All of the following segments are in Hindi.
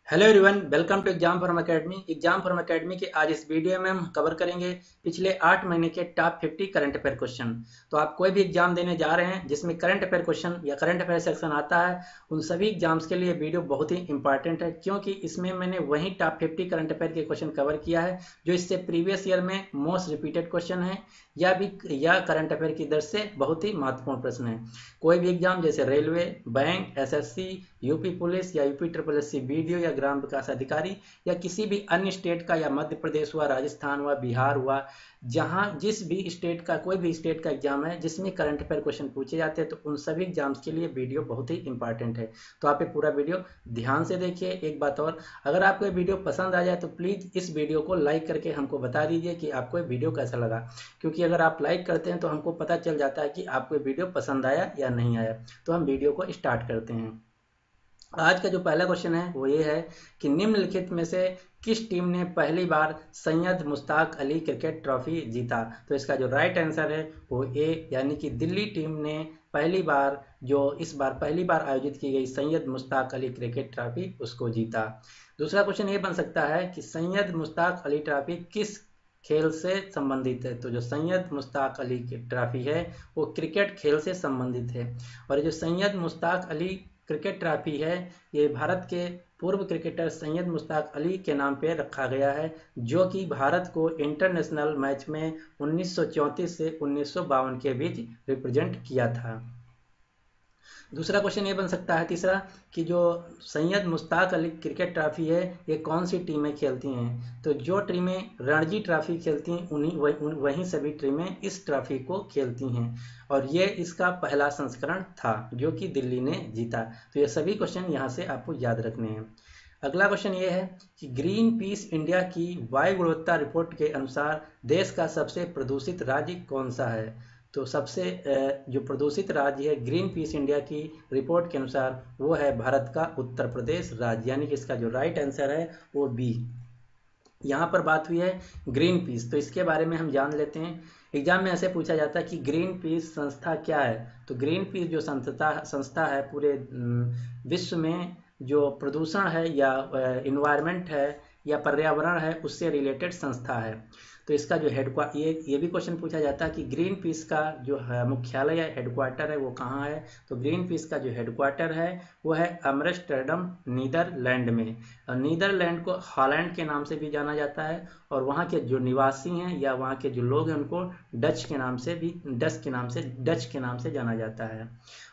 Hello everyone, welcome to Exam Form Academy. Exam Form Academy के आज इस वीडियो में हम कवर करेंगे पिछले 8 महीने के टॉप 50 करंट अफेयर क्वेश्चन। तो आप कोई भी एग्जाम देने जा रहे हैं जिसमें करंट अफेयर क्वेश्चन या करंट अफेयर सेक्शन आता है, उन सभी एग्जाम्स के लिए वीडियो बहुत ही इंपॉर्टेंट है, क्योंकि इसमें मैंने वही टॉप 50 करंट अफेयर के क्वेश्चन कवर किया है जो इससे प्रीवियस ईयर में मोस्ट रिपीटेड क्वेश्चन है या करंट अफेयर की दृष्टि से बहुत ही महत्वपूर्ण प्रश्न है। कोई भी एग्जाम जैसे railway, bank, SSC, UP police या यूपी ट्रिपल एससी बीडीओ या ग्राम विकास अधिकारी या किसी भी अन्य स्टेट का या मध्य प्रदेश हुआ, राजस्थान हुआ, बिहार हुआ, जहां जिस भी स्टेट का कोई भी स्टेट का एग्जाम है जिसमें करंट अफेयर क्वेश्चन पूछे जाते हैं, तो उन सभी एग्जाम्स के लिए वीडियो बहुत ही इंपॉर्टेंट है। तो आप ये पूरा वीडियो ध्यान से देखिए। एक बात और, अगर आपको ये वीडियो पसंद आ जाए तो प्लीज़ इस वीडियो को लाइक करके हमको बता दीजिए कि आपको ये वीडियो कैसा लगा, क्योंकि अगर आप लाइक करते हैं तो हमको पता चल जाता है कि आपको ये वीडियो पसंद आया या नहीं आया। तो हम वीडियो को स्टार्ट करते हैं। आज का जो पहला क्वेश्चन है वो ये है कि निम्नलिखित में से किस टीम ने पहली बार सैयद मुश्ताक अली क्रिकेट ट्रॉफी जीता। तो इसका जो राइट आंसर है वो ए, यानी कि दिल्ली टीम ने इस बार पहली बार आयोजित की गई सैयद मुश्ताक अली क्रिकेट ट्रॉफी उसको जीता। दूसरा क्वेश्चन ये बन सकता है कि सैयद मुश्ताक अली ट्रॉफी किस खेल से संबंधित है। तो जो सैयद मुश्ताक अली की ट्रॉफी है वो क्रिकेट खेल से संबंधित है, और जो सैयद मुश्ताक अली क्रिकेट ट्रॉफी है ये भारत के पूर्व क्रिकेटर सैयद मुश्ताक अली के नाम पे रखा गया है, जो कि भारत को इंटरनेशनल मैच में 1934 से 1952 के बीच रिप्रेजेंट किया था। दूसरा क्वेश्चन ये बन सकता है, तीसरा, कि जो सैयद मुश्ताक अली क्रिकेट ट्रॉफी है ये कौन सी टीमें खेलती हैं। तो जो टीमें रणजी ट्रॉफी खेलती हैं वहीं सभी टीमें इस ट्रॉफी को खेलती हैं, और ये इसका पहला संस्करण था जो कि दिल्ली ने जीता। तो ये सभी क्वेश्चन यहाँ से आपको याद रखने हैं। अगला क्वेश्चन ये है कि ग्रीन पीस इंडिया की वायु गुणवत्ता रिपोर्ट के अनुसार देश का सबसे प्रदूषित राज्य कौन सा है। तो सबसे जो प्रदूषित राज्य है ग्रीन पीस इंडिया की रिपोर्ट के अनुसार वो है भारत का उत्तर प्रदेश राज्य, यानी कि इसका जो राइट आंसर है वो बी। यहाँ पर बात हुई है ग्रीन पीस, तो इसके बारे में हम जान लेते हैं। एग्जाम में ऐसे पूछा जाता है कि ग्रीन पीस संस्था क्या है। तो ग्रीन पीस जो संस्था है पूरे विश्व में जो प्रदूषण है या इन्वायरमेंट है या पर्यावरण है उससे रिलेटेड संस्था है। तो इसका जो ये भी क्वेश्चन पूछा जाता है कि ग्रीन पीस का जो है मुख्यालय या हेडक्वार्टर है वो कहाँ है। तो ग्रीन पीस का जो हेडक्वार्टर है वो है अम्स्टर्डम, नीदरलैंड में। और नीदरलैंड को हॉलैंड के नाम से भी जाना जाता है, और वहाँ के जो निवासी हैं या वहाँ के जो लोग हैं उनको डच के नाम से जाना जाता है।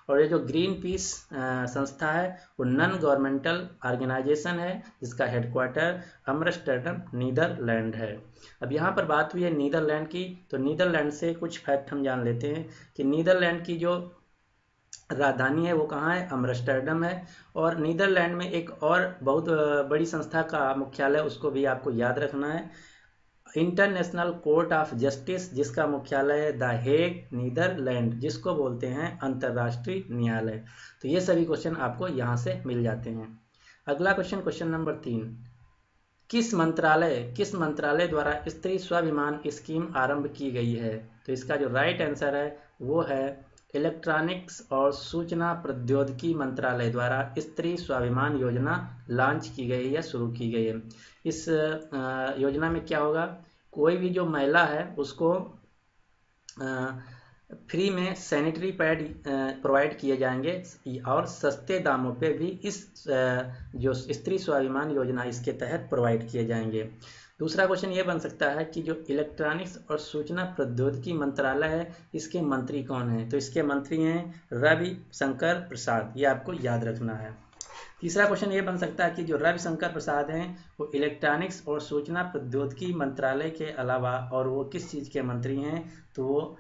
और ये जो ग्रीन पीस संस्था है वो नॉन गवर्नमेंटल ऑर्गेनाइजेशन है जिसका हेडक्वार्टर अम्स्टर्डम, नीदरलैंड है। अब यहाँ पर बात हुई है नीदरलैंड की, तो नीदरलैंड से कुछ फैक्ट हम जान लेते हैं कि नीदरलैंड की जो राजधानी है वो कहाँ है, अम्स्टर्डम है। और नीदरलैंड में एक और बहुत बड़ी संस्था का मुख्यालय उसको भी आपको याद रखना है, इंटरनेशनल कोर्ट ऑफ जस्टिस, जिसका मुख्यालय है द हेग, नीदरलैंड, जिसको बोलते हैं अंतर्राष्ट्रीय न्यायालय। तो ये सभी क्वेश्चन आपको यहाँ से मिल जाते हैं। अगला क्वेश्चन, क्वेश्चन नंबर 3, किस मंत्रालय द्वारा स्त्री स्वाभिमान स्कीम आरंभ की गई है। तो इसका जो राइट आंसर है वो है इलेक्ट्रॉनिक्स और सूचना प्रौद्योगिकी मंत्रालय द्वारा स्त्री स्वाभिमान योजना लॉन्च की गई या शुरू की गई है। इस योजना में क्या होगा, कोई भी जो महिला है उसको फ्री में सैनिटरी पैड प्रोवाइड किए जाएंगे, और सस्ते दामों पे भी इस जो स्त्री स्वाभिमान योजना इसके तहत प्रोवाइड किए जाएंगे। दूसरा क्वेश्चन ये बन सकता है कि जो इलेक्ट्रॉनिक्स और सूचना प्रौद्योगिकी मंत्रालय है इसके मंत्री कौन हैं। तो इसके मंत्री हैं रविशंकर प्रसाद, ये आपको याद रखना है। तीसरा क्वेश्चन ये बन सकता है कि जो रविशंकर प्रसाद हैं वो इलेक्ट्रॉनिक्स और सूचना प्रौद्योगिकी मंत्रालय के अलावा और वो किस चीज़ के मंत्री हैं। तो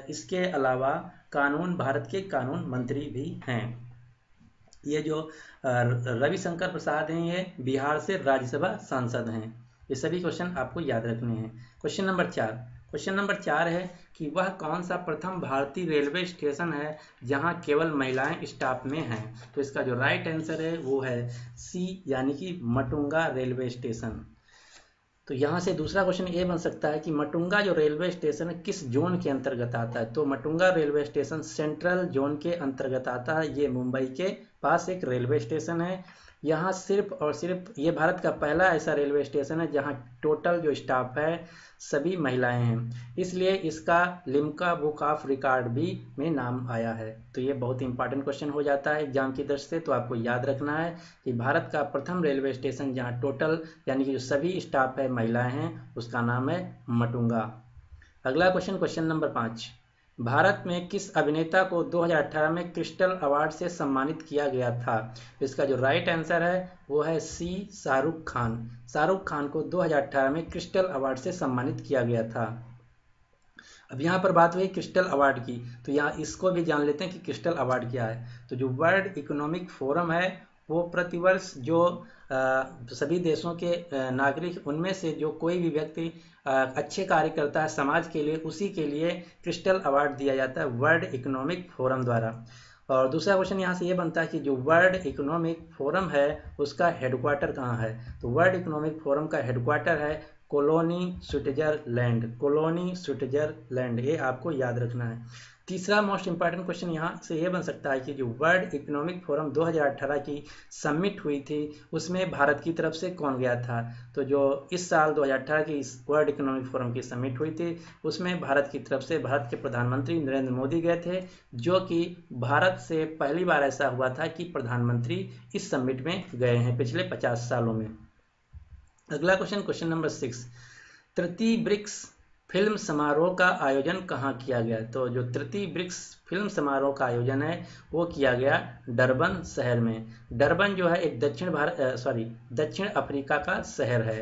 इसके अलावा भारत के कानून मंत्री भी हैं। ये जो रविशंकर प्रसाद हैं ये बिहार से राज्यसभा सांसद हैं। ये सभी क्वेश्चन आपको याद रखने हैं। क्वेश्चन नंबर 4 है कि वह कौन सा प्रथम भारतीय रेलवे स्टेशन है जहां केवल महिलाएं स्टाफ में हैं। तो इसका जो राइट आंसर है वो है सी, यानी कि मटुंगा रेलवे स्टेशन। तो यहाँ से दूसरा क्वेश्चन ये बन सकता है कि मटुंगा जो रेलवे स्टेशन है किस जोन के अंतर्गत आता है। तो Matunga railway station central zone के अंतर्गत आता है, ये मुंबई के पास एक रेलवे स्टेशन है। यहाँ सिर्फ और सिर्फ ये भारत का पहला ऐसा रेलवे स्टेशन है जहाँ टोटल जो स्टाफ है सभी महिलाएं हैं, इसलिए इसका लिम्का बुक ऑफ रिकॉर्ड भी में नाम आया है। तो ये बहुत इंपॉर्टेंट क्वेश्चन हो जाता है एग्जाम की दृष्टि से। तो आपको याद रखना है कि भारत का प्रथम रेलवे स्टेशन जहाँ टोटल यानी कि जो सभी स्टाफ है महिलाएं हैं उसका नाम है मटुंगा। अगला क्वेश्चन, क्वेश्चन नंबर 5, भारत में किस अभिनेता को 2018 में क्रिस्टल अवार्ड से सम्मानित किया गया था? इसका जो राइट आंसर है वो है सी, शाहरुख खान। शाहरुख खान को 2018 में क्रिस्टल अवार्ड से सम्मानित किया गया था। अब यहाँ पर बात हुई क्रिस्टल अवार्ड की, तो यहाँ इसको भी जान लेते हैं कि क्रिस्टल अवार्ड क्या है। तो जो वर्ल्ड इकोनॉमिक फोरम है वो प्रतिवर्ष जो सभी देशों के नागरिक उनमें से जो कोई भी व्यक्ति अच्छे कार्य करता है समाज के लिए, उसी के लिए क्रिस्टल अवार्ड दिया जाता है वर्ल्ड इकोनॉमिक फोरम द्वारा। और दूसरा क्वेश्चन यहाँ से ये बनता है कि जो वर्ल्ड इकोनॉमिक फोरम है उसका हेडक्वार्टर कहाँ है? तो वर्ल्ड इकोनॉमिक फोरम का हेडक्वार्टर है कोलोनी, स्विट्जरलैंड। कोलोनी, स्विट्जरलैंड, ये आपको याद रखना है। तीसरा मोस्ट इंपॉर्टेंट क्वेश्चन यहाँ से ये बन सकता है कि जो वर्ल्ड इकोनॉमिक फोरम 2018 की समिट हुई थी उसमें भारत की तरफ से कौन गया था? तो जो इस साल 2018 की इस वर्ल्ड इकोनॉमिक फोरम की समिट हुई थी उसमें भारत की तरफ से भारत के प्रधानमंत्री नरेंद्र मोदी गए थे, जो कि भारत से पहली बार ऐसा हुआ था कि प्रधानमंत्री इस समिट में गए हैं पिछले 50 सालों में। अगला क्वेश्चन, क्वेश्चन नंबर 6, तृतीय ब्रिक्स फिल्म समारोह का आयोजन कहाँ किया गया? तो जो तृतीय ब्रिक्स फिल्म समारोह का आयोजन है वो किया गया डरबन शहर में। डरबन जो है एक दक्षिण अफ्रीका का शहर है।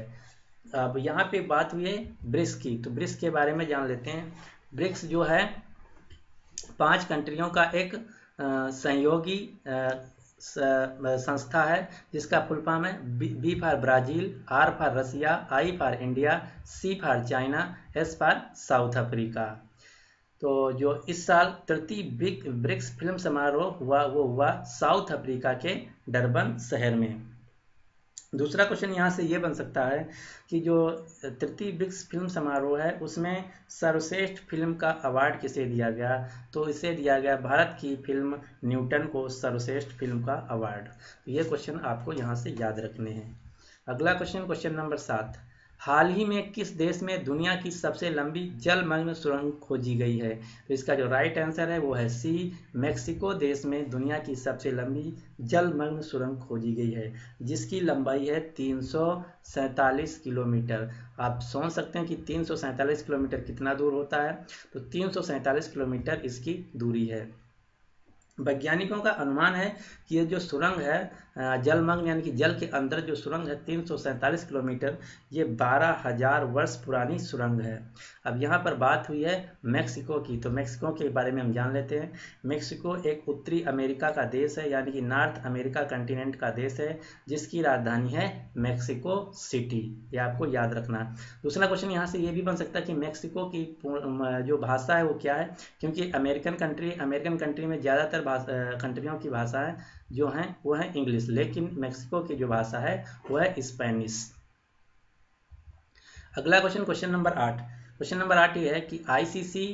अब यहाँ पे बात हुई है ब्रिक्स की, तो ब्रिक्स के बारे में जान लेते हैं। ब्रिक्स जो है 5 कंट्रियों का एक सहयोगी संस्था है जिसका फुल फॉर्म है B for Brazil, R for Russia, I for India, C for China, S for South Africa. तो जो इस साल तृतीय ब्रिक्स फिल्म समारोह हुआ वो हुआ साउथ अफ्रीका के डरबन शहर में। दूसरा क्वेश्चन यहाँ से ये बन सकता है कि जो तृतीय ब्रिक्स फिल्म समारोह है उसमें सर्वश्रेष्ठ फिल्म का अवार्ड किसे दिया गया? तो इसे दिया गया भारत की फिल्म न्यूटन को सर्वश्रेष्ठ फिल्म का अवार्ड। तो ये क्वेश्चन आपको यहाँ से याद रखने हैं। अगला क्वेश्चन, क्वेश्चन नंबर 7, हाल ही में किस देश में दुनिया की सबसे लंबी जलमग्न सुरंग खोजी गई है? तो इसका जो राइट आंसर है वो है सी, मैक्सिको देश में दुनिया की सबसे लंबी जलमग्न सुरंग खोजी गई है जिसकी लंबाई है 347 किलोमीटर। आप सोच सकते हैं कि 347 किलोमीटर कितना दूर होता है, तो 347 किलोमीटर इसकी दूरी है। वैज्ञानिकों का अनुमान है कि ये जो सुरंग है जलमग्न यानी कि जल के अंदर जो सुरंग है 347 किलोमीटर, ये 12,000 वर्ष पुरानी सुरंग है। अब यहाँ पर बात हुई है मेक्सिको की, तो मेक्सिको के बारे में हम जान लेते हैं। मेक्सिको एक उत्तरी अमेरिका का देश है यानी कि नॉर्थ अमेरिका कंटिनेंट का देश है जिसकी राजधानी है मेक्सिको सिटी, ये आपको याद रखना है। दूसरा क्वेश्चन यहाँ से ये भी बन सकता है कि मेक्सिको की जो भाषा है वो क्या है, क्योंकि अमेरिकन कंट्री में ज़्यादातर कंट्रियों की भाषाएं जो हैं वो है इंग्लिश, लेकिन मेक्सिको की जो भाषा है वो है स्पेनिश। अगला question, question number 8। Question number 8 ये है कि आईसीसी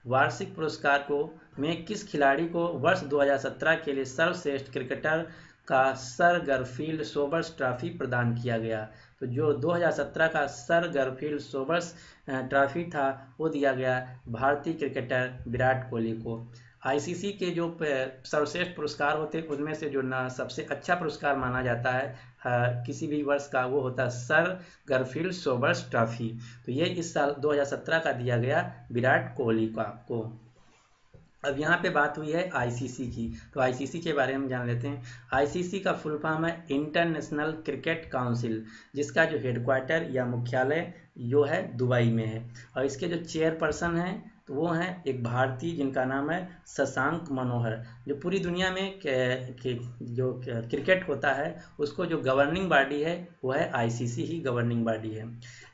वार्षिक पुरस्कार को में किस खिलाड़ी को वर्ष 2017 के लिए सर्वश्रेष्ठ क्रिकेटर का सर गरफील्ड सोबर्स ट्रॉफी प्रदान किया गया? तो जो 2017 का सर गरफील्ड सोबर्स ट्रॉफी था वो दिया गया भारतीय क्रिकेटर विराट कोहली को। आईसीसी के जो सर्वश्रेष्ठ पुरस्कार होते हैं उनमें से जो ना सबसे अच्छा पुरस्कार माना जाता है किसी भी वर्ष का वो होता है सर गरफील्ड सोबर्स ट्रॉफी। तो ये इस साल 2017 का दिया गया विराट कोहली को। अब यहाँ पे बात हुई है आईसीसी की, तो आईसीसी के बारे में जान लेते हैं। आईसीसी का फुल फॉर्म है इंटरनेशनल क्रिकेट काउंसिल, जिसका जो हेडक्वार्टर या मुख्यालय जो है दुबई में है। और इसके जो चेयरपर्सन हैं तो वो हैं एक भारतीय जिनका नाम है शशांक मनोहर। जो पूरी दुनिया में जो क्रिकेट होता है उसको जो गवर्निंग बॉडी है वो है आईसीसी ही गवर्निंग बॉडी है।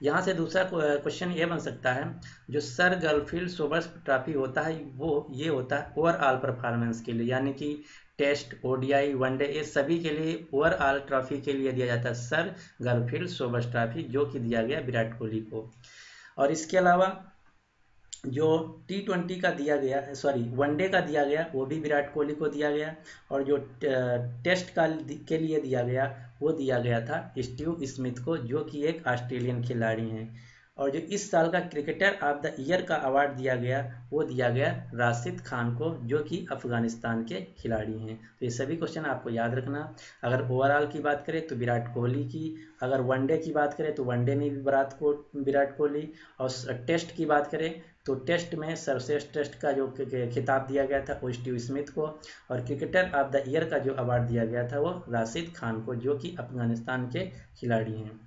यहाँ से दूसरा क्वेश्चन ये बन सकता है, जो सर गरफील्ड सोबर्स ट्रॉफी होता है वो ये होता है ओवरऑल परफॉर्मेंस के लिए, यानी कि टेस्ट, ओडीआई, वनडे, ये सभी के लिए ओवरऑल ट्रॉफी के लिए दिया जाता है सर गरफील्ड सोबर्स ट्रॉफी, जो कि दिया गया विराट कोहली को। और इसके अलावा जो T20 का दिया गया, सॉरी वनडे का दिया गया, वो भी विराट कोहली को दिया गया। और जो टेस्ट का के लिए दिया गया, वो दिया गया था स्टीव स्मिथ को, जो कि एक ऑस्ट्रेलियन खिलाड़ी हैं। और जो इस साल का क्रिकेटर ऑफ द ईयर का अवार्ड दिया गया, वो दिया गया राशिद खान को, जो कि अफगानिस्तान के खिलाड़ी हैं। तो ये सभी क्वेश्चन आपको याद रखना। अगर ओवरऑल की बात करें तो विराट कोहली की, अगर वनडे की बात करें तो वनडे में भी विराट कोहली, और टेस्ट की बात करें तो टेस्ट में सर्वश्रेष्ठ टेस्ट का जो खिताब दिया गया था वो स्टीव स्मिथ को, और क्रिकेटर ऑफ द ईयर का जो अवार्ड दिया गया था वो राशिद खान को, जो कि अफगानिस्तान के खिलाड़ी हैं।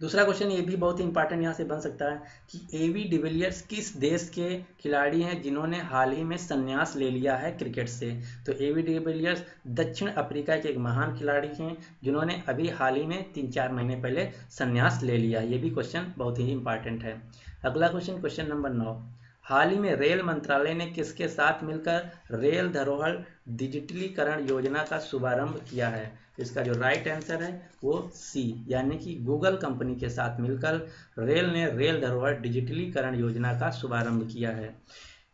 दूसरा क्वेश्चन ये भी बहुत ही इंपॉर्टेंट यहाँ से बन सकता है कि एवी डिविलियर्स किस देश के खिलाड़ी हैं जिन्होंने हाल ही में संन्यास ले लिया है क्रिकेट से। तो एवी डिविलियर्स दक्षिण अफ्रीका के एक महान खिलाड़ी हैं जिन्होंने अभी हाल ही में 3-4 महीने पहले संन्यास ले लिया। ये भी क्वेश्चन बहुत ही इंपॉर्टेंट है। अगला क्वेश्चन, क्वेश्चन नंबर 9, हाल ही में रेल मंत्रालय ने किसके साथ मिलकर रेल धरोहर डिजिटलीकरण योजना का शुभारंभ किया है। इसका जो राइट आंसर है वो सी, यानी कि गूगल कंपनी के साथ मिलकर रेल ने रेल धरोहर डिजिटलीकरण योजना का शुभारंभ किया है।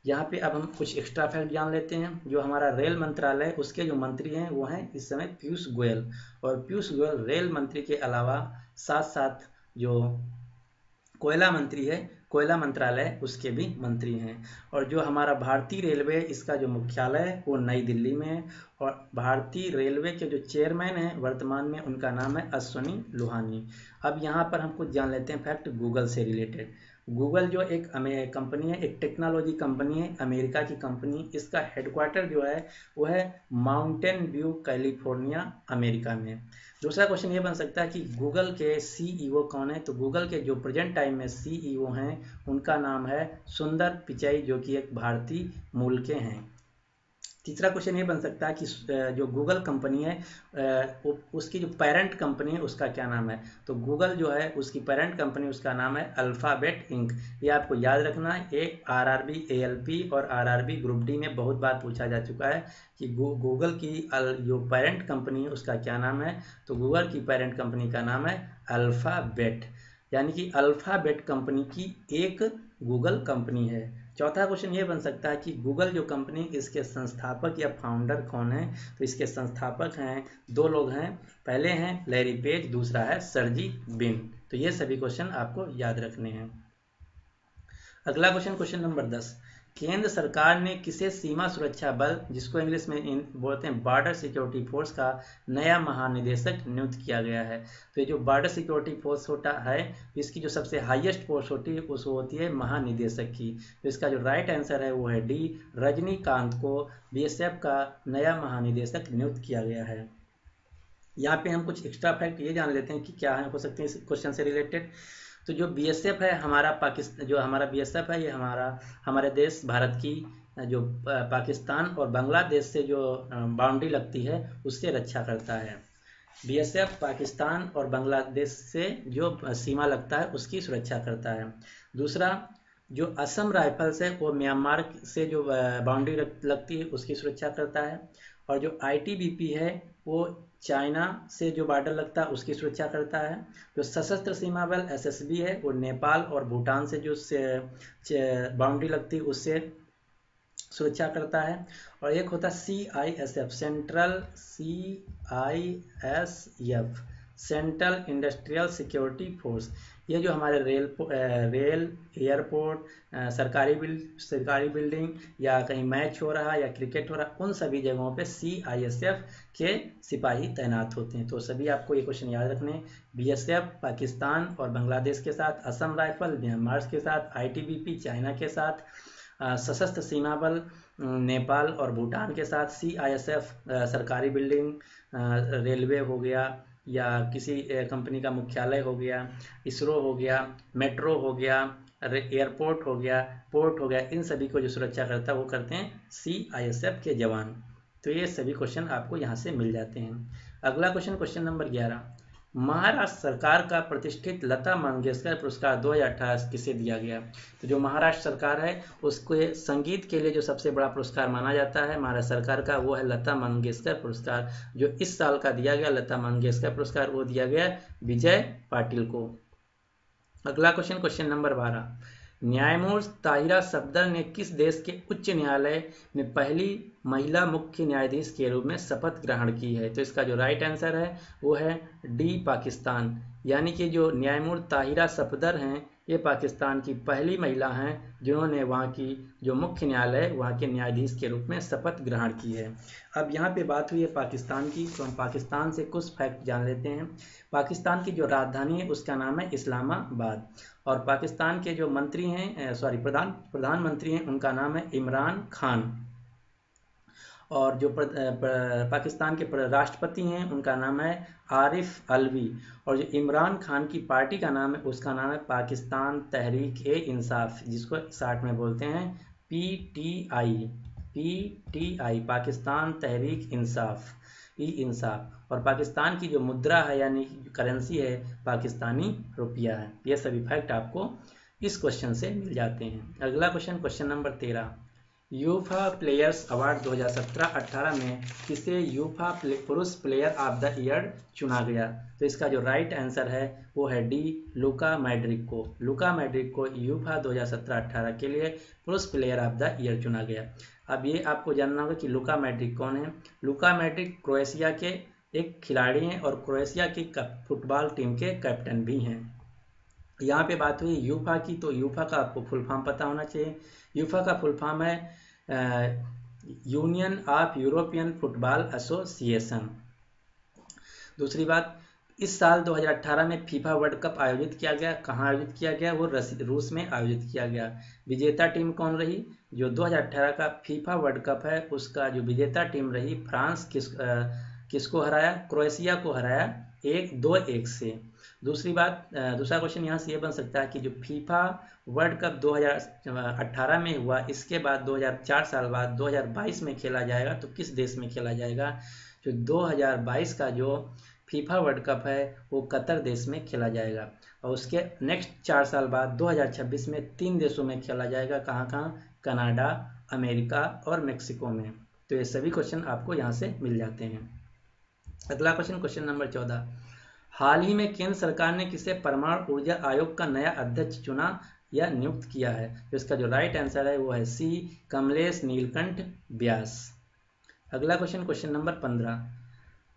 यहाँ पे अब हम कुछ एक्स्ट्रा फैक्ट जान लेते हैं। जो हमारा रेल मंत्रालय, उसके जो मंत्री हैं वो हैं इस समय पीयूष गोयल, और पीयूष गोयल रेल मंत्री के अलावा साथ साथ जो कोयला मंत्री है, कोयला मंत्रालय, उसके भी मंत्री हैं। और जो हमारा भारतीय रेलवे, इसका जो मुख्यालय है वो नई दिल्ली में है, और भारतीय रेलवे के जो चेयरमैन हैं वर्तमान में, उनका नाम है अश्वनी लोहानी। अब यहाँ पर हम कुछ जान लेते हैं फैक्ट गूगल से रिलेटेड। गूगल जो एक कंपनी है, एक टेक्नोलॉजी कंपनी है, अमेरिका की कंपनी। इसका हेडक्वार्टर जो है वो है माउंटेन व्यू, कैलिफोर्निया, अमेरिका में। दूसरा क्वेश्चन ये बन सकता है कि गूगल के सीईओ कौन है। तो गूगल के जो प्रेजेंट टाइम में सीईओ हैं उनका नाम है सुंदर पिचाई, जो कि एक भारतीय मूल के हैं। तीसरा क्वेश्चन ये बन सकता है कि जो गूगल कंपनी है उसकी जो पेरेंट कंपनी है उसका क्या नाम है। तो गूगल जो है उसकी पेरेंट कंपनी, उसका नाम है अल्फाबेट इंक। ये आपको याद रखना है। ये आरआरबी, एएलपी और आरआरबी ग्रुप डी में बहुत बार पूछा जा चुका है कि गूगल की जो पेरेंट कंपनी है उसका क्या नाम है। तो गूगल की पेरेंट कंपनी का नाम है अल्फाबेट, यानी कि अल्फाबेट कंपनी की एक गूगल कंपनी है। चौथा क्वेश्चन ये बन सकता है कि गूगल जो कंपनी, इसके संस्थापक या फाउंडर कौन है। तो इसके संस्थापक हैं, 2 लोग हैं। पहले हैं लैरी पेज, दूसरा है सर्जी ब्रिन। तो ये सभी क्वेश्चन आपको याद रखने हैं। अगला क्वेश्चन, क्वेश्चन नंबर 10, केंद्र सरकार ने किसे सीमा सुरक्षा बल, जिसको इंग्लिश में बोलते हैं बॉर्डर सिक्योरिटी फोर्स, का नया महानिदेशक नियुक्त किया गया है। तो ये जो बॉर्डर सिक्योरिटी फोर्स होता है, इसकी जो सबसे हाईएस्ट पोस्ट होती है उस होती है महानिदेशक की। तो इसका जो राइट आंसर है वो है डी, रजनीकांत को बीएसएफ का नया महानिदेशक नियुक्त किया गया है। यहाँ पे हम कुछ एक्स्ट्रा फैक्ट ये जान लेते हैं कि क्या हो सकते हैं इस क्वेश्चन से रिलेटेड। तो जो बीएसएफ है हमारा पाकिस्तान, जो हमारा बीएसएफ है ये हमारे देश भारत की जो पाकिस्तान और बांग्लादेश से जो बाउंड्री लगती है उससे रक्षा करता है। बीएसएफ पाकिस्तान और बांग्लादेश से जो सीमा लगता है उसकी सुरक्षा करता है। दूसरा, जो असम राइफल्स है वो म्यांमार से जो बाउंड्री लगती है उसकी सुरक्षा करता है। और जो आईटीबीपी है वो चाइना से जो बॉर्डर लगता है उसकी सुरक्षा करता है। जो सशस्त्र सीमा बल एसएसबी है वो नेपाल और भूटान से जो बाउंड्री लगती है उससे सुरक्षा करता है। और एक होता है CISF, central industrial security force. ये जो हमारे रेल, एयरपोर्ट, सरकारी बिल्डिंग या कहीं मैच हो रहा या क्रिकेट हो रहा, उन सभी जगहों पे सीआईएसएफ के सिपाही तैनात होते हैं। तो सभी आपको ये क्वेश्चन याद रखने। बीएसएफ पाकिस्तान और बांग्लादेश के साथ, असम राइफल म्यांमार के साथ, आईटीबीपी चाइना के साथ, सशस्त्र सीमा बल नेपाल और भूटान के साथ, सीआईएसएफ सरकारी बिल्डिंग, रेलवे हो गया या किसी कंपनी का मुख्यालय हो गया, इसरो हो गया, मेट्रो हो गया, एयरपोर्ट हो गया, पोर्ट हो गया, इन सभी को जो सुरक्षा करता है वो करते हैं सीआईएसएफ के जवान। तो ये सभी क्वेश्चन आपको यहाँ से मिल जाते हैं। अगला क्वेश्चन, क्वेश्चन नंबर 11, महाराष्ट्र सरकार का प्रतिष्ठित लता मंगेशकर पुरस्कार 2018 किसे दिया गया। तो जो महाराष्ट्र सरकार है उसको संगीत के लिए जो सबसे बड़ा पुरस्कार माना जाता है महाराष्ट्र सरकार का, वो है लता मंगेशकर पुरस्कार। जो इस साल का दिया गया लता मंगेशकर पुरस्कार वो दिया गया विजय पाटिल को। अगला क्वेश्चन, क्वेश्चन नंबर 12, न्यायमूर्ति ताहिरा सफदर ने किस देश के उच्च न्यायालय में पहली महिला मुख्य न्यायाधीश के रूप में शपथ ग्रहण की है? तो इसका जो राइट आंसर है वो है डी, पाकिस्तान। यानी कि जो न्यायमूर्ति ताहिरा सफदर हैं ये पाकिस्तान की पहली महिला हैं जिन्होंने वहाँ की जो मुख्य न्यायालय वहाँ के न्यायाधीश के रूप में शपथ ग्रहण की है। अब यहाँ पे बात हुई है पाकिस्तान की, तो हम पाकिस्तान से कुछ फैक्ट जान लेते हैं। पाकिस्तान की जो राजधानी है उसका नाम है इस्लामाबाद, और पाकिस्तान के जो मंत्री हैं प्रधानमंत्री हैं उनका नाम है इमरान खान, और जो पाकिस्तान के राष्ट्रपति हैं उनका नाम है आरिफ अलवी, और जो इमरान खान की पार्टी का नाम है उसका नाम है पाकिस्तान तहरीक ए इंसाफ, जिसको शार्ट में बोलते हैं पीटीआई, पाकिस्तान तहरीक इंसाफ, इंसाफ। और पाकिस्तान की जो मुद्रा है यानी करेंसी है पाकिस्तानी रुपया है। ये सभी फैक्ट आपको इस क्वेश्चन से मिल जाते हैं। अगला question number 13, UEFA players award 2017-18 में किसे यूफा पुरुष प्लेयर ऑफ द ईयर चुना गया? तो इसका जो राइट आंसर है वो है डी, लुका मैड्रिक को यूफा 2017-18 के लिए पुरुष प्लेयर ऑफ द ईयर चुना गया। अब ये आपको जानना होगा कि लुका मैड्रिक कौन है। लुका मैड्रिक क्रोएशिया के एक खिलाड़ी हैं और क्रोएशिया की फुटबॉल टीम के कैप्टन भी हैं। यहाँ पे बात हुई यूफा की, तो यूफा का आपको फुल फॉर्म पता होना चाहिए। यूफा का फुल फॉर्म है union of European football association. दूसरी बात, इस साल 2018 में फीफा वर्ल्ड कप आयोजित किया गया। कहाँ आयोजित किया गया? वो रूस में आयोजित किया गया। विजेता टीम कौन रही? जो 2018 का फीफा वर्ल्ड कप है उसका जो विजेता टीम रही फ्रांस किसको हराया? क्रोएशिया को हराया 2-1 से। दूसरी बात, दूसरा क्वेश्चन यहाँ से ये बन सकता है कि जो फीफा वर्ल्ड कप 2018 में हुआ इसके बाद 4 साल बाद 2022 में खेला जाएगा, तो किस देश में खेला जाएगा? जो 2022 का जो फीफा वर्ल्ड कप है वो कतर देश में खेला जाएगा, और उसके नेक्स्ट 4 साल बाद 2026 में 3 देशों में खेला जाएगा। कहाँ? कनाडा, अमेरिका और मेक्सिको में। तो ये सभी क्वेश्चन आपको यहाँ से मिल जाते हैं। अगला क्वेश्चन नंबर 14, हाल ही में केंद्र सरकार ने किसे परमाणु ऊर्जा आयोग का नया अध्यक्ष चुना या नियुक्त किया है? तो इसका जो राइट आंसर है वो है सी, कमलेश नीलकंठ व्यास। अगला क्वेश्चन नंबर 15,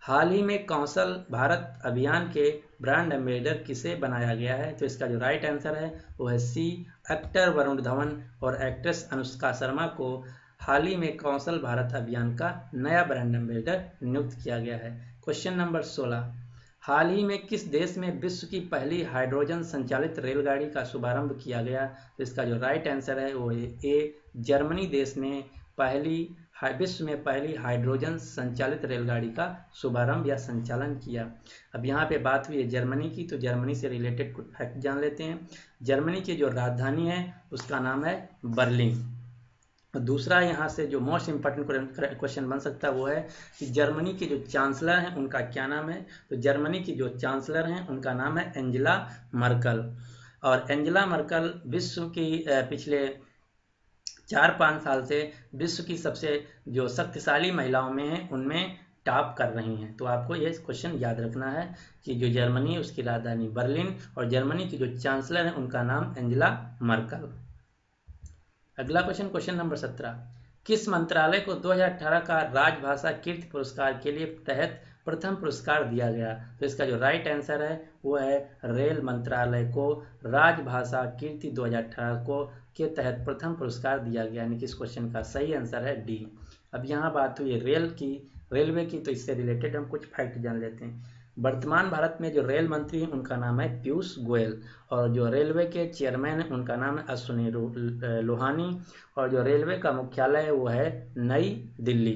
हाल ही में कौशल भारत अभियान के ब्रांड एम्बेसडर किसे बनाया गया है? तो इसका जो राइट आंसर है वो है सी, एक्टर वरुण धवन और एक्ट्रेस अनुष्का शर्मा को हाल ही में कौशल भारत अभियान का नया ब्रांड एम्बेसडर नियुक्त किया गया है। क्वेश्चन नंबर 16, हाल ही में किस देश में विश्व की पहली हाइड्रोजन संचालित रेलगाड़ी का शुभारंभ किया गया? तो इसका जो राइट आंसर है वो है ए, जर्मनी देश में विश्व में पहली हाइड्रोजन संचालित रेलगाड़ी का शुभारंभ या संचालन किया। अब यहाँ पे बात हुई है जर्मनी की, तो जर्मनी से रिलेटेड कुछ फैक्ट जान लेते हैं। जर्मनी की जो राजधानी है उसका नाम है बर्लिन। दूसरा यहाँ से जो मोस्ट इम्पोर्टेंट क्वेश्चन बन सकता है वो है कि जर्मनी के जो चांसलर हैं उनका क्या नाम है? तो जर्मनी की जो चांसलर हैं उनका नाम है एंजेला मर्कल, और एंजेला मर्कल विश्व की पिछले 4-5 साल से विश्व की सबसे जो शक्तिशाली महिलाओं में हैं उनमें टॉप कर रही हैं। तो आपको ये क्वेश्चन याद रखना है कि जो जर्मनी उसकी राजधानी बर्लिन और जर्मनी की जो चांसलर हैं उनका नाम एंजेला मर्कल। अगला क्वेश्चन नंबर 17, किस मंत्रालय को 2018 का राजभाषा कीर्ति पुरस्कार के लिए तहत प्रथम पुरस्कार दिया गया? तो इसका जो राइट आंसर है वो है रेल मंत्रालय को राजभाषा कीर्ति 2018 को के तहत प्रथम पुरस्कार दिया गया, यानी कि इस क्वेश्चन का सही आंसर है डी। अब यहाँ बात हुई रेलवे की, तो इससे रिलेटेड हम कुछ फैक्ट जान लेते हैं। वर्तमान भारत में जो रेल मंत्री हैं उनका नाम है पीयूष गोयल, और जो रेलवे के चेयरमैन हैं उनका नाम है अश्विनी लोहानी, और जो रेलवे का मुख्यालय है वो है नई दिल्ली।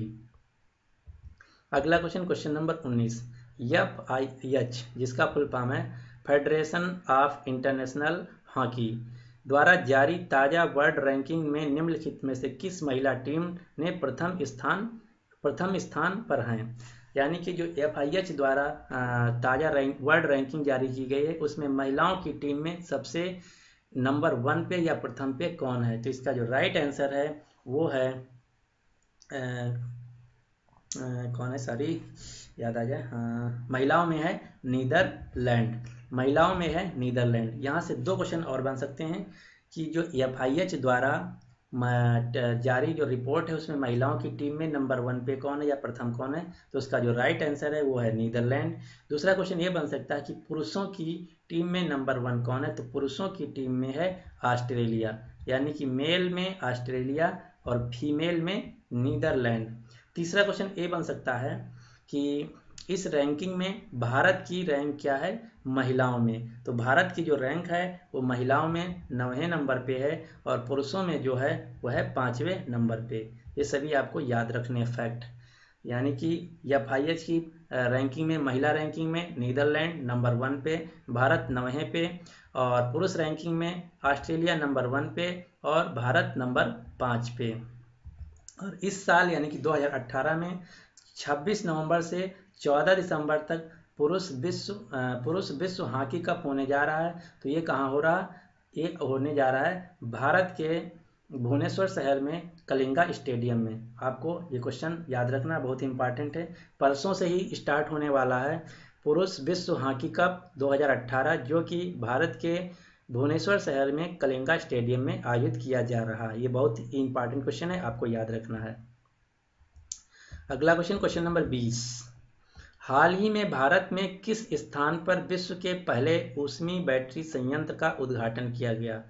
अगला क्वेश्चन नंबर 19, FIH जिसका फुल फॉर्म है फेडरेशन ऑफ इंटरनेशनल हॉकी द्वारा जारी ताज़ा वर्ल्ड रैंकिंग में निम्नलिखित में से किस महिला टीम ने प्रथम स्थान पर हैं? यानी कि जो FIH द्वारा ताज़ा वर्ल्ड रैंकिंग जारी की गई है उसमें महिलाओं की टीम में सबसे नंबर 1 पे या प्रथम पे कौन है? तो इसका जो राइट आंसर है वो है कौन है, सॉरी याद आ जाए, महिलाओं में है नीदरलैंड। यहाँ से 2 क्वेश्चन और बन सकते हैं कि जो FIH द्वारा जारी जो रिपोर्ट है उसमें महिलाओं की टीम में नंबर 1 पे कौन है या प्रथम कौन है, तो उसका जो राइट आंसर है वो है नीदरलैंड। दूसरा क्वेश्चन ये बन सकता है कि पुरुषों की टीम में नंबर 1 कौन है, तो पुरुषों की टीम में है ऑस्ट्रेलिया, यानी कि मेल में ऑस्ट्रेलिया और फीमेल में नीदरलैंड। तीसरा क्वेश्चन ये बन सकता है कि इस रैंकिंग में भारत की रैंक क्या है महिलाओं में, तो भारत की जो रैंक है वो महिलाओं में 9वें नंबर पे है और पुरुषों में जो है वो है 5वें नंबर पे। ये सभी आपको याद रखने फैक्ट, यानी कि FIH की रैंकिंग में, महिला रैंकिंग में नीदरलैंड नंबर 1 पे, भारत 9वें पे, और पुरुष रैंकिंग में ऑस्ट्रेलिया नंबर 1 पे और भारत नंबर 5 पे। और इस साल यानी कि 2018 में 26 नवंबर से 14 दिसंबर तक पुरुष विश्व हॉकी कप होने जा रहा है। तो ये कहाँ हो रहा, ये होने जा रहा है भारत के भुवनेश्वर शहर में कलिंगा स्टेडियम में। आपको ये क्वेश्चन याद रखना बहुत इंपॉर्टेंट है, परसों से ही स्टार्ट होने वाला है पुरुष विश्व हॉकी कप 2018, जो कि भारत के भुवनेश्वर शहर में कलिंगा स्टेडियम में आयोजित किया जा रहा है। ये बहुत ही इंपॉर्टेंट क्वेश्चन है, आपको याद रखना है। अगला क्वेश्चन, क्वेश्चन नंबर 20, हाल ही में भारत में किस स्थान पर विश्व के पहले ऊष्मीय बैटरी संयंत्र का उद्घाटन किया गया,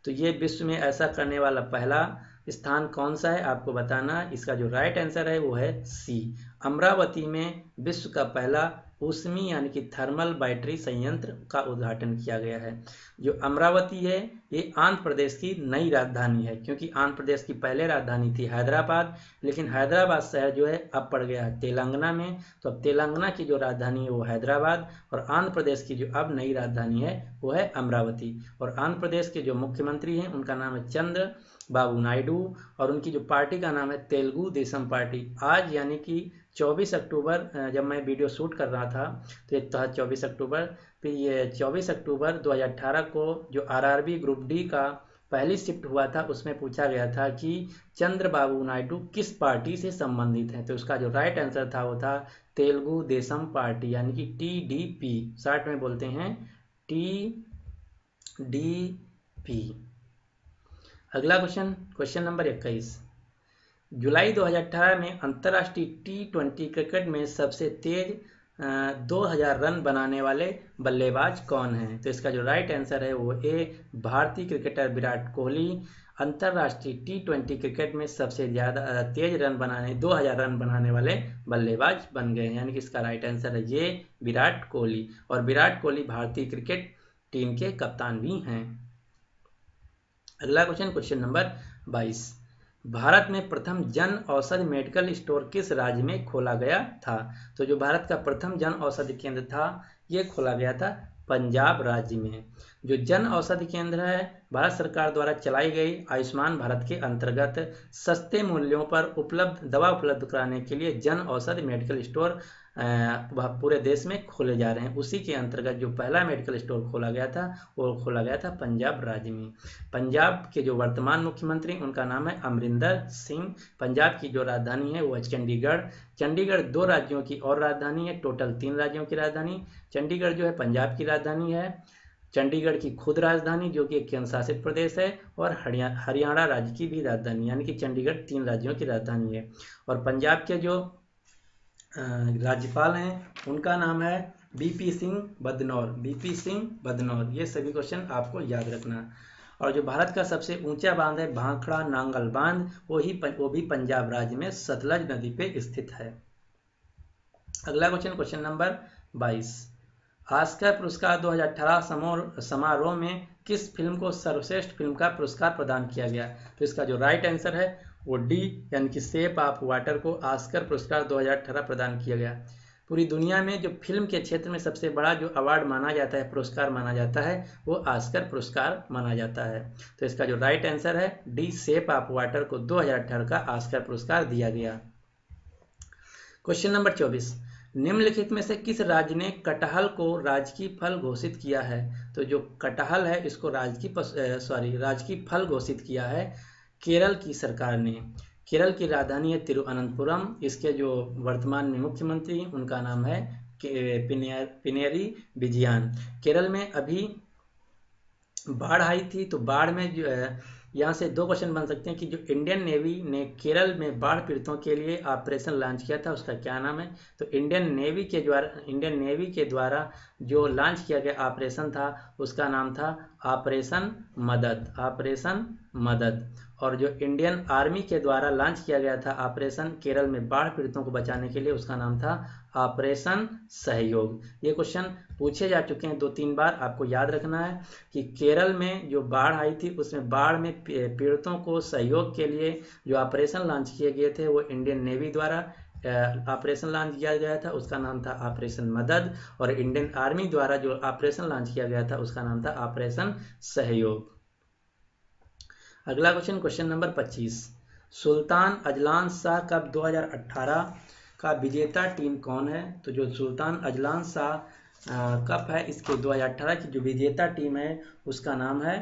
तो ये विश्व में ऐसा करने वाला पहला स्थान कौन सा है आपको बताना। इसका जो राइट आंसर है वो है सी, अमरावती में विश्व का पहला ऊष्मीय यानी कि थर्मल बैटरी संयंत्र का उद्घाटन किया गया है। जो अमरावती है ये आंध्र प्रदेश की नई राजधानी है, क्योंकि आंध्र प्रदेश की पहले राजधानी थी हैदराबाद, लेकिन हैदराबाद शहर जो है अब पड़ गया है तेलंगाना में। तो अब तेलंगाना की जो राजधानी है वो हैदराबाद, और आंध्र प्रदेश की जो अब नई राजधानी है वो है अमरावती। और आंध्र प्रदेश के जो मुख्यमंत्री हैं उनका नाम है चंद्र बाबू नायडू, और उनकी जो पार्टी का नाम है तेलुगु देशम पार्टी। आज यानी कि 24 अक्टूबर, जब मैं वीडियो शूट कर रहा था तो ये था 24 अक्टूबर, फिर ये 24 अक्टूबर 2018 को जो RRB ग्रुप डी का पहली शिफ्ट हुआ था उसमें पूछा गया था कि चंद्रबाबू नायडू किस पार्टी से संबंधित है, तो उसका जो राइट आंसर था वो था तेलुगु देशम पार्टी, यानी कि TDP, शॉर्ट में बोलते हैं TDP। अगला क्वेश्चन, क्वेश्चन नंबर 21, जुलाई 2018 में अंतर्राष्ट्रीय T20 क्रिकेट में सबसे तेज 2000 रन बनाने वाले बल्लेबाज कौन हैं, तो इसका जो राइट आंसर है वो ए, भारतीय क्रिकेटर विराट कोहली अंतर्राष्ट्रीय T20 क्रिकेट में सबसे ज़्यादा तेज रन बनाने 2000 रन बनाने वाले बल्लेबाज बन गए, यानी कि इसका राइट आंसर है ये विराट कोहली। और विराट कोहली भारतीय क्रिकेट टीम के कप्तान भी हैं। अगला क्वेश्चन, क्वेश्चन नंबर 22, भारत में प्रथम जन औषधि मेडिकल स्टोर किस राज्य में खोला गया था, तो जो भारत का प्रथम जन औषधि केंद्र था ये खोला गया था पंजाब राज्य में। जो जन औषधि केंद्र है भारत सरकार द्वारा चलाई गई आयुष्मान भारत के अंतर्गत सस्ते मूल्यों पर उपलब्ध दवा उपलब्ध कराने के लिए जन औषधि मेडिकल स्टोर पूरे देश में खोले जा रहे हैं। उसी के अंतर्गत जो पहला मेडिकल स्टोर खोला गया था वो खोला गया था पंजाब राज्य में। पंजाब के जो वर्तमान मुख्यमंत्री उनका नाम है अमरिंदर सिंह। पंजाब की जो राजधानी है वो है चंडीगढ़। चंडीगढ़ 2 राज्यों की और राजधानी है, टोटल 3 राज्यों की राजधानी। चंडीगढ़ जो है पंजाब की राजधानी है, चंडीगढ़ की खुद राजधानी जो कि एक केंद्र शासित प्रदेश है, और हरियाणा राज्य की भी राजधानी, यानी कि चंडीगढ़ 3 राज्यों की राजधानी है। और पंजाब के जो राज्यपाल हैं उनका नाम है BP सिंह बदनौर, BP सिंह बदनौर। ये सभी क्वेश्चन आपको याद रखना। और जो भारत का सबसे ऊंचा बांध है भाखड़ा नांगल बांध, वो भी पंजाब राज्य में सतलज नदी पे स्थित है। अगला क्वेश्चन, क्वेश्चन नंबर 22, ऑस्कर पुरस्कार 2018 समारोह में किस फिल्म को सर्वश्रेष्ठ फिल्म का पुरस्कार प्रदान किया गया, तो इसका जो राइट आंसर है वो डी, यानी कि शेप ऑफ वाटर को ऑस्कर पुरस्कार 2018 प्रदान किया गया। पूरी दुनिया में जो फिल्म के क्षेत्र में सबसे बड़ा जो अवार्ड माना जाता है, पुरस्कार माना जाता है, वो ऑस्कर पुरस्कार माना जाता है। तो इसका जो राइट आंसर है डी, शेप ऑफ वाटर को 2018 का ऑस्कर पुरस्कार दिया गया। क्वेश्चन नंबर 24, निम्नलिखित में से किस राज्य ने कटहल को राजकीय फल घोषित किया है, तो जो कटहल है इसको राजकीय फल घोषित किया है केरल की सरकार ने। केरल की राजधानी है तिरुअनंतपुरम। इसके जो वर्तमान में मुख्यमंत्री उनका नाम है पिनेरी विजयन। केरल में अभी बाढ़ आई थी, तो बाढ़ में जो है यहाँ से दो क्वेश्चन बन सकते हैं कि जो इंडियन नेवी ने केरल में बाढ़ पीड़ितों के लिए ऑपरेशन लॉन्च किया था उसका क्या नाम है। तो इंडियन नेवी के द्वारा जो लॉन्च किया गया ऑपरेशन था उसका नाम था ऑपरेशन मदद, ऑपरेशन मदद। और जो इंडियन आर्मी के द्वारा लॉन्च किया गया था ऑपरेशन केरल में बाढ़ पीड़ितों को बचाने के लिए उसका नाम था ऑपरेशन सहयोग। ये क्वेश्चन पूछे जा चुके हैं 2-3 बार, आपको याद रखना है कि केरल में जो बाढ़ आई थी उसमें बाढ़ में पीड़ितों को सहयोग के लिए जो ऑपरेशन लॉन्च किए गए थे वो इंडियन नेवी द्वारा ऑपरेशन लॉन्च किया गया था, उसका नाम था ऑपरेशन मदद। और इंडियन आर्मी द्वारा जो ऑपरेशन लॉन्च किया गया था उसका नाम था ऑपरेशन सहयोग। अगला question, question number 25, Sultan Azlan Shah cup 2018 का विजेता टीम कौन है। तो जो सुल्तान अजलान शाह कप है इसके 2018 की जो विजेता टीम है उसका नाम है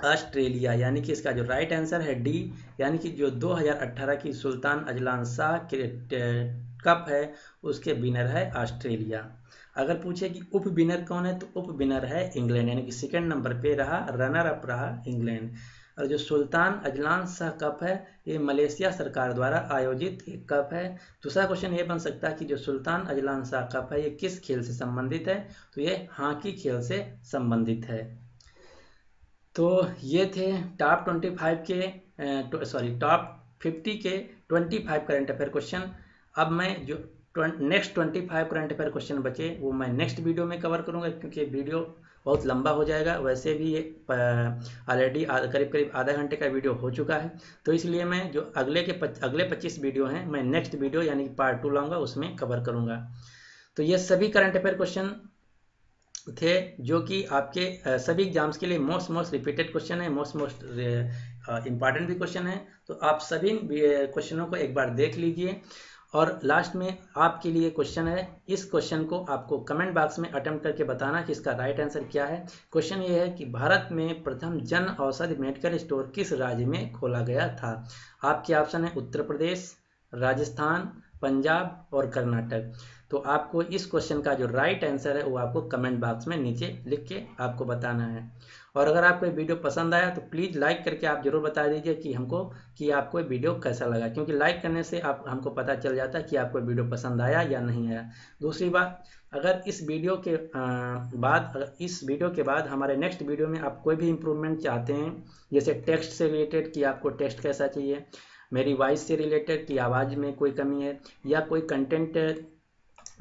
ऑस्ट्रेलिया, यानी कि इसका जो राइट आंसर है डी, यानी कि जो 2018 की सुल्तान अजलान शाह कप है उसके विनर है ऑस्ट्रेलिया। अगर पूछे कि उप विनर कौन है तो उप विनर है इंग्लैंड, यानी कि सेकंड नंबर पे रहा, रनर अप रहा इंग्लैंड। और जो सुल्तान अजलान शाह कप है ये मलेशिया सरकार द्वारा आयोजित एक कप है। दूसरा क्वेश्चन ये बन सकता है कि जो सुल्तान अजलान शाह कप है ये किस खेल से संबंधित है। तो ये हॉकी खेल से संबंधित है। तो ये थे टॉप 25 के टॉप 50 के 25 करंट अफेयर क्वेश्चन। अब मैं जो नेक्स्ट 25 करंट अफेयर क्वेश्चन बचे वो मैं नेक्स्ट वीडियो में कवर करूंगा, क्योंकि वीडियो बहुत लंबा हो जाएगा। वैसे भी ये ऑलरेडी करीब करीब आधा घंटे का वीडियो हो चुका है, तो इसलिए मैं जो अगले 25 वीडियो हैं मैं नेक्स्ट वीडियो यानी कि पार्ट 2 लाऊंगा, उसमें कवर करूंगा। तो ये सभी करंट अफेयर क्वेश्चन थे जो कि आपके सभी एग्जाम्स के लिए मोस्ट रिपीटेड क्वेश्चन है, मोस्ट इंपॉर्टेंट भी क्वेश्चन है। तो आप सभी क्वेश्चनों को एक बार देख लीजिए। और लास्ट में आपके लिए क्वेश्चन है, इस क्वेश्चन को आपको कमेंट बॉक्स में अटेम्प्ट करके बताना कि इसका राइट आंसर क्या है। क्वेश्चन ये है कि भारत में प्रथम जन औषधि मेडिकल स्टोर किस राज्य में खोला गया था। आपके ऑप्शन है उत्तर प्रदेश, राजस्थान, पंजाब और कर्नाटक। तो आपको इस क्वेश्चन का जो राइट आंसर है वो आपको कमेंट बॉक्स में नीचे लिख के आपको बताना है। और अगर आपको ये वीडियो पसंद आया तो प्लीज़ लाइक करके आप जरूर बता दीजिए कि आपको ये वीडियो कैसा लगा, क्योंकि लाइक करने से हमको पता चल जाता है कि आपको वीडियो पसंद आया या नहीं आया। दूसरी बात, अगर इस वीडियो के बाद हमारे नेक्स्ट वीडियो में आप कोई भी इम्प्रूवमेंट चाहते हैं, जैसे टेक्स्ट से रिलेटेड कि आपको टेक्स्ट कैसा चाहिए, मेरी वॉइस से रिलेटेड कि आवाज़ में कोई कमी है, या कोई कंटेंट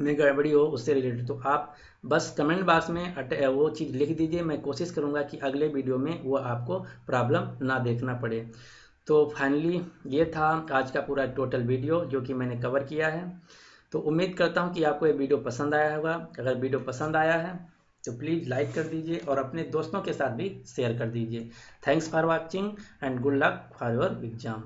में गड़बड़ी हो उससे रिलेटेड, तो आप बस कमेंट बॉक्स में वो चीज़ लिख दीजिए। मैं कोशिश करूँगा कि अगले वीडियो में वो आपको प्रॉब्लम ना देखना पड़े। तो फाइनली ये था आज का पूरा टोटल वीडियो जो कि मैंने कवर किया है। तो उम्मीद करता हूँ कि आपको ये वीडियो पसंद आया होगा। अगर वीडियो पसंद आया है तो प्लीज़ लाइक कर दीजिए और अपने दोस्तों के साथ भी शेयर कर दीजिए। Thanks for watching and good luck for your exam.